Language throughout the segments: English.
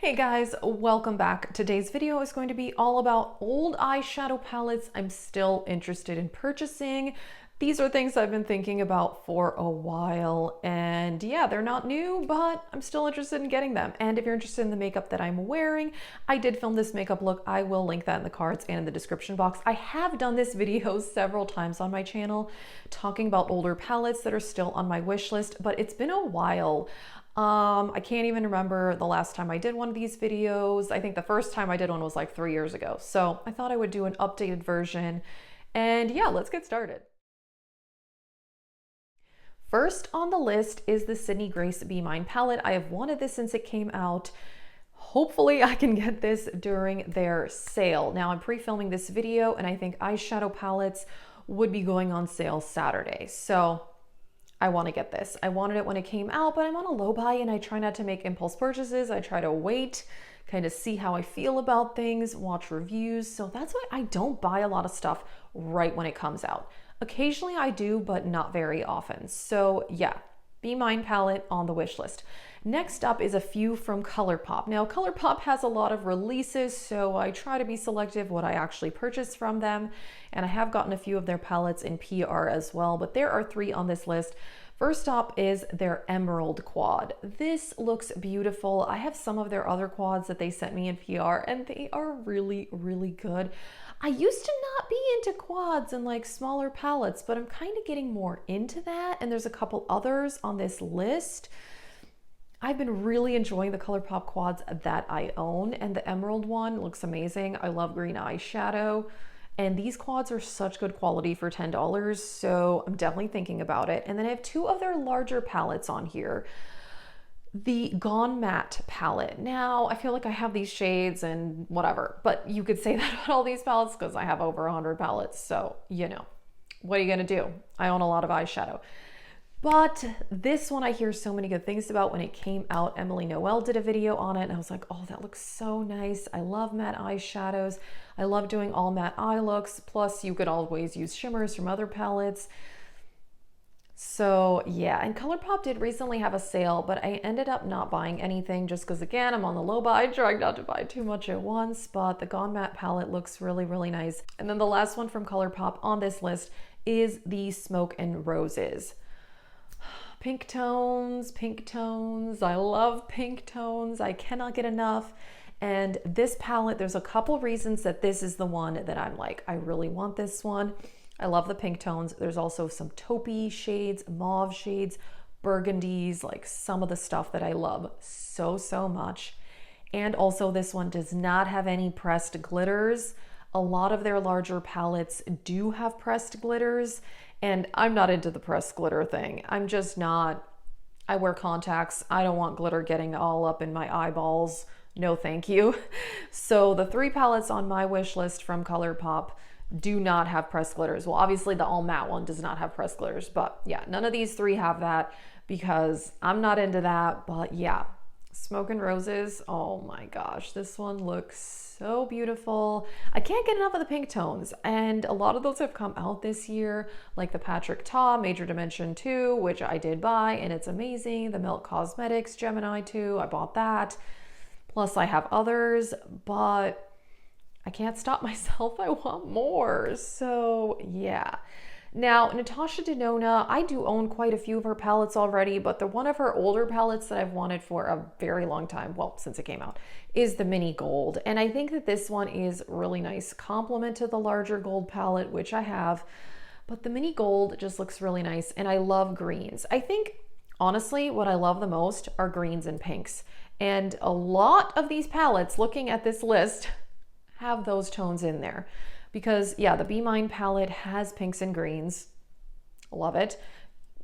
Hey guys, welcome back. Today's video is going to be all about old eyeshadow palettes I'm still interested in purchasing. These are things I've been thinking about for a while, and yeah, they're not new, but I'm still interested in getting them. And if you're interested in the makeup that I'm wearing, I did film this makeup look. I will link that in the cards and in the description box. I have done this video several times on my channel talking about older palettes that are still on my wish list, but it's been a while. I can't even remember the last time I did one of these videos. I think the first time I did one was like 3 years ago. So I thought I would do an updated version. And yeah, let's get started. First on the list is the Sydney Grace Be Mine palette. I have wanted this since it came out. Hopefully I can get this during their sale. Now I'm pre-filming this video and I think eyeshadow palettes would be going on sale Saturday. So I want to get this. I wanted it when it came out, but I'm on a low buy and I try not to make impulse purchases. I try to wait, kind of see how I feel about things, watch reviews. So that's why I don't buy a lot of stuff right when it comes out. Occasionally I do, but not very often. So yeah, Be Mine palette on the wish list. Next up is a few from ColourPop. Now ColourPop has a lot of releases, so I try to be selective what I actually purchase from them. And I have gotten a few of their palettes in PR as well, but there are 3 on this list. First up is their Emerald Quad. This looks beautiful. I have some of their other quads that they sent me in PR and they are really, really good. I used to not be into quads and like smaller palettes, but I'm kind of getting more into that. And there's a couple others on this list. I've been really enjoying the ColourPop quads that I own, and the Emerald one looks amazing. I love green eyeshadow, and these quads are such good quality for $10, so I'm definitely thinking about it. And then I have 2 of their larger palettes on here. The Gone Matte palette. Now, I feel like I have these shades and whatever, but you could say that about all these palettes because I have over 100 palettes, so you know, what are you gonna do? I own a lot of eyeshadow. But this one I hear so many good things about. When it came out, Emily Noel did a video on it and I was like, oh, that looks so nice. I love matte eyeshadows. I love doing all matte eye looks. Plus you could always use shimmers from other palettes. So yeah, and ColourPop did recently have a sale, but I ended up not buying anything just because again, I'm on the low buy, trying not to buy too much at once, but the Gone Matte palette looks really, really nice. And then the last one from ColourPop on this list is the Smoke and Roses. Pink tones, pink tones. I love pink tones. I cannot get enough. And this palette, there's a couple reasons that this is the one that I'm like, I really want this one. I love the pink tones. There's also some taupey shades, mauve shades, burgundies, like some of the stuff that I love so, so much. And also this one does not have any pressed glitters. A lot of their larger palettes do have pressed glitters, and I'm not into the pressed glitter thing. I'm just not. I wear contacts. I don't want glitter getting all up in my eyeballs. No, thank you. So the 3 palettes on my wish list from ColourPop do not have pressed glitters. Well, obviously the all matte one does not have pressed glitters, but yeah, none of these 3 have that because I'm not into that. But yeah, Smoke and Roses, oh my gosh, this one looks so beautiful. I can't get enough of the pink tones, and a lot of those have come out this year, like the Patrick Ta Major Dimension 2, which I did buy, and it's amazing. The McGrath Cosmetics Gemini 2, I bought that. Plus I have others, but I can't stop myself. I want more. So yeah. Now, Natasha Denona, I do own quite a few of her palettes already, but one of her older palettes that I've wanted for a very long time, well, since it came out, is the Mini Gold. And I think that this one is really nice complement to the larger gold palette, which I have, but the Mini Gold just looks really nice. And I love greens. I think, honestly, what I love the most are greens and pinks. And a lot of these palettes, looking at this list, have those tones in there. Because yeah, the Be Mine palette has pinks and greens. Love it.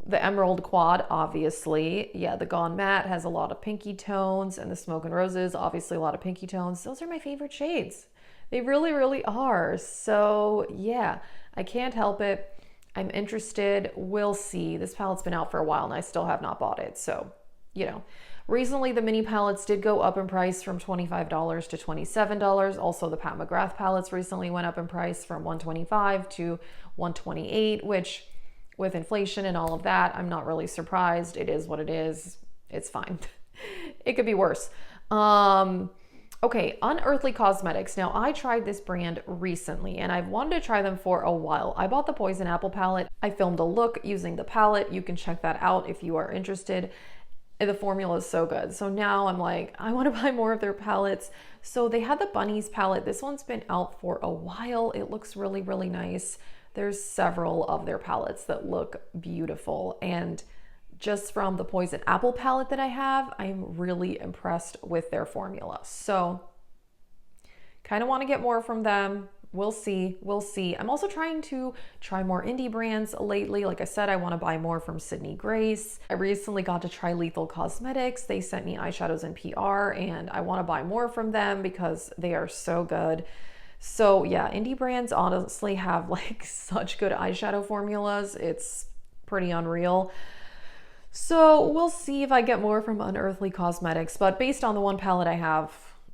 The Emerald Quad, obviously. Yeah, the Gone Matte has a lot of pinky tones, and the Smoke and Roses, obviously a lot of pinky tones. Those are my favorite shades. They really, really are. So yeah, I can't help it. I'm interested. We'll see. This palette's been out for a while and I still have not bought it. So, you know. Recently, the mini palettes did go up in price from $25 to $27. Also, the Pat McGrath palettes recently went up in price from $125 to $128, which with inflation and all of that, I'm not really surprised. It is what it is. It's fine. It could be worse. Okay, Unearthly Cosmetics. Now, I tried this brand recently and I've wanted to try them for a while. I bought the Poison Apple palette. I filmed a look using the palette. You can check that out if you are interested. The formula is so good. So now I'm like, I want to buy more of their palettes. So they had the Bunnies palette. This one's been out for a while. It looks really, really nice. There's several of their palettes that look beautiful. And just from the Poison Apple palette that I have, I'm really impressed with their formula. So kind of want to get more from them. We'll see. We'll see. I'm also trying to try more indie brands lately. Like I said, I want to buy more from Sydney Grace. I recently got to try Lethal Cosmetics. They sent me eyeshadows in PR and I want to buy more from them because they are so good. So yeah, indie brands honestly have like such good eyeshadow formulas. It's pretty unreal. So we'll see if I get more from Unearthly Cosmetics, but based on the one palette I have,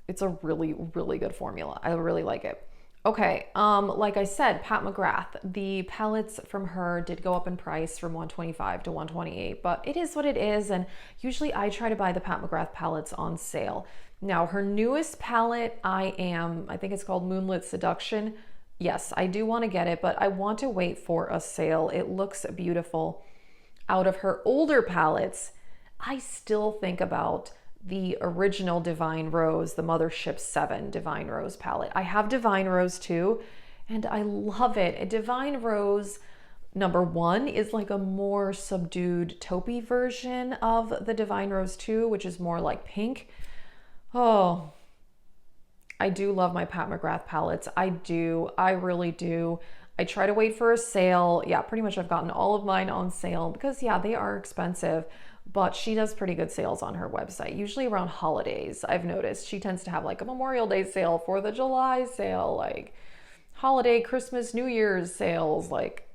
it's a really, really good formula. I really like it. Okay, like I said, Pat McGrath, the palettes from her did go up in price from $125 to $128, but it is what it is, and usually I try to buy the Pat McGrath palettes on sale. Now, her newest palette, I think it's called Moonlit Seduction. Yes, I do want to get it, but I want to wait for a sale. It looks beautiful. Out of her older palettes, I still think about the original Divine Rose, the Mothership 7 Divine Rose palette. I have Divine Rose too, and I love it. A Divine Rose #1 is like a more subdued taupey version of the Divine Rose 2, which is more like pink. Oh, I do love my Pat McGrath palettes. I do. I really do. I try to wait for a sale. Yeah, pretty much I've gotten all of mine on sale because yeah, they are expensive, but she does pretty good sales on her website. Usually around holidays, I've noticed. She tends to have like a Memorial Day sale, 4th of July sale, like holiday, Christmas, New Year's sales, like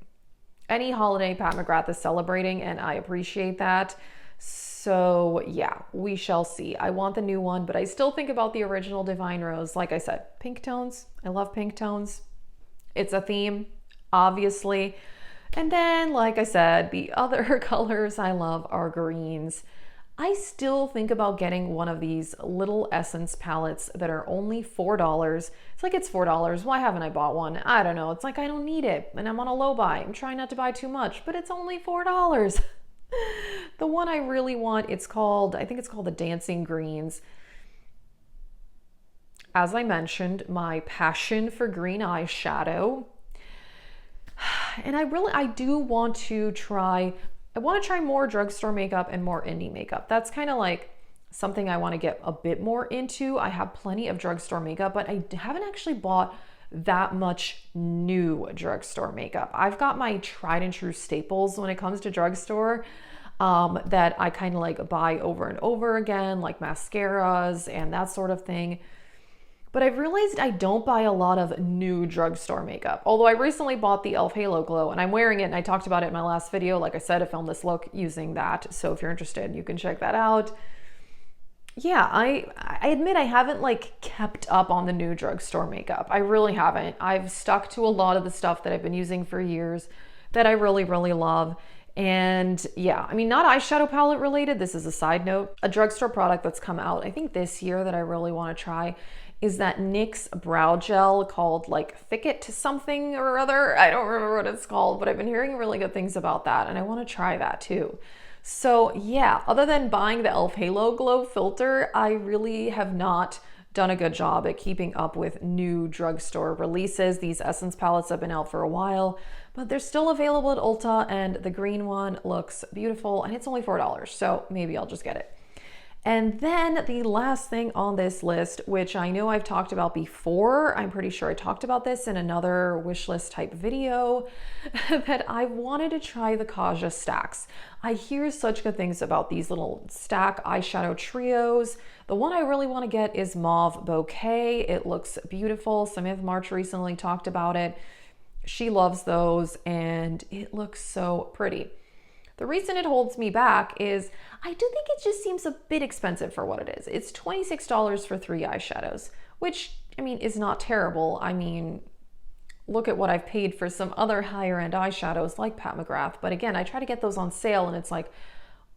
any holiday Pat McGrath is celebrating, and I appreciate that. So yeah, we shall see. I want the new one, but I still think about the original Divine Rose. Like I said, pink tones. I love pink tones. It's a theme, obviously. And then, like I said, the other colors I love are greens. I still think about getting one of these little Essence palettes that are only $4. It's like, it's $4. Why haven't I bought one? I don't know. It's like, I don't need it. And I'm on a low buy. I'm trying not to buy too much, but it's only $4. The one I really want, I think it's called the Dancing Greens. As I mentioned, my passion for green eyeshadow. And I do want to try more drugstore makeup and more indie makeup. That's kind of like something I want to get a bit more into. I have plenty of drugstore makeup, but I haven't actually bought that much new drugstore makeup. I've got my tried and true staples when it comes to drugstore that I kind of like buy over and over again, like mascaras and that sort of thing. But I've realized I don't buy a lot of new drugstore makeup. Although I recently bought the e.l.f. Halo Glow and I'm wearing it, and I talked about it in my last video. Like I said, I filmed this look using that. So if you're interested, you can check that out. Yeah, I admit I haven't like kept up on the new drugstore makeup. I really haven't. I've stuck to a lot of the stuff that I've been using for years that I really, really love. And yeah, I mean, not eyeshadow palette related. This is a side note. A drugstore product that's come out, I think this year, that I really want to try is that NYX brow gel called like Thicket something or other. I don't remember what it's called, but I've been hearing really good things about that and I want to try that too. So yeah, other than buying the e.l.f. Halo Glow filter, I really have not done a good job at keeping up with new drugstore releases. These Essence palettes have been out for a while, but they're still available at Ulta, and the green one looks beautiful and it's only $4. So maybe I'll just get it. And then the last thing on this list, which I know I've talked about before, I'm pretty sure I talked about this in another wish list type video, that I wanted to try the Kaja stacks. I hear such good things about these little stack eyeshadow trios. The one I really want to get is Mauve Bouquet. It looks beautiful. Samantha March recently talked about it. She loves those and it looks so pretty. The reason it holds me back is I do think it just seems a bit expensive for what it is. It's $26 for 3 eyeshadows, which, I mean, is not terrible. I mean, look at what I've paid for some other higher end eyeshadows like Pat McGrath. But again, I try to get those on sale and it's like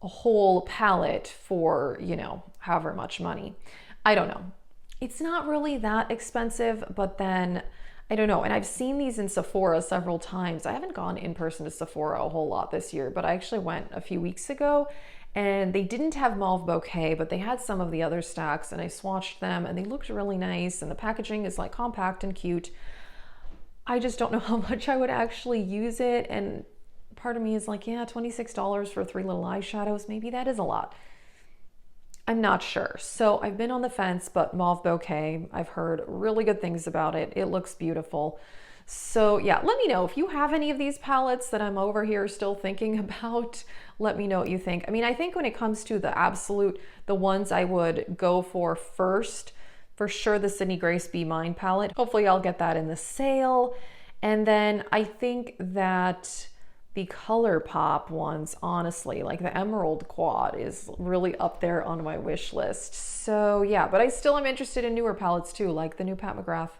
a whole palette for, you know, however much money. I don't know. It's not really that expensive, but then I don't know. And I've seen these in Sephora several times. I haven't gone in person to Sephora a whole lot this year, but I actually went a few weeks ago and they didn't have Mauve Bouquet, but they had some of the other stacks and I swatched them and they looked really nice and the packaging is like compact and cute. I just don't know how much I would actually use it. And part of me is like, yeah, $26 for 3 little eyeshadows. Maybe that is a lot. I'm not sure. So I've been on the fence, but Mauve Bouquet, I've heard really good things about it. It looks beautiful. So yeah, let me know if you have any of these palettes that I'm over here still thinking about. Let me know what you think. I mean, I think when it comes to the ones I would go for first, for sure the Sydney Grace Be Mine palette. Hopefully I'll get that in the sale. And then I think that the ColourPop ones, honestly, like the Emerald Quad is really up there on my wish list. So yeah, but I still am interested in newer palettes too, like the new Pat McGrath.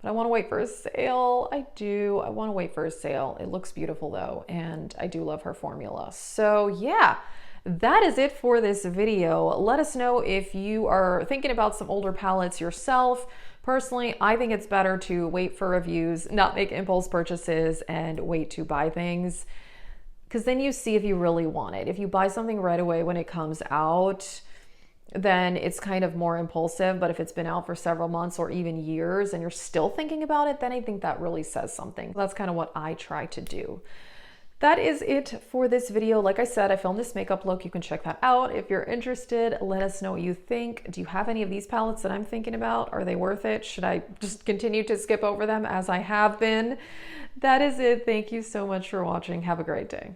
But I want to wait for a sale. I do. I want to wait for a sale. It looks beautiful though, and I do love her formula. So yeah, that is it for this video. Let us know if you are thinking about some older palettes yourself. Personally, I think it's better to wait for reviews, not make impulse purchases, and wait to buy things. Because then you see if you really want it. If you buy something right away when it comes out, then it's kind of more impulsive. But if it's been out for several months or even years and you're still thinking about it, then I think that really says something. That's kind of what I try to do. That is it for this video. Like I said, I filmed this makeup look. You can check that out. If you're interested, let us know what you think. Do you have any of these palettes that I'm thinking about? Are they worth it? Should I just continue to skip over them as I have been? That is it. Thank you so much for watching. Have a great day.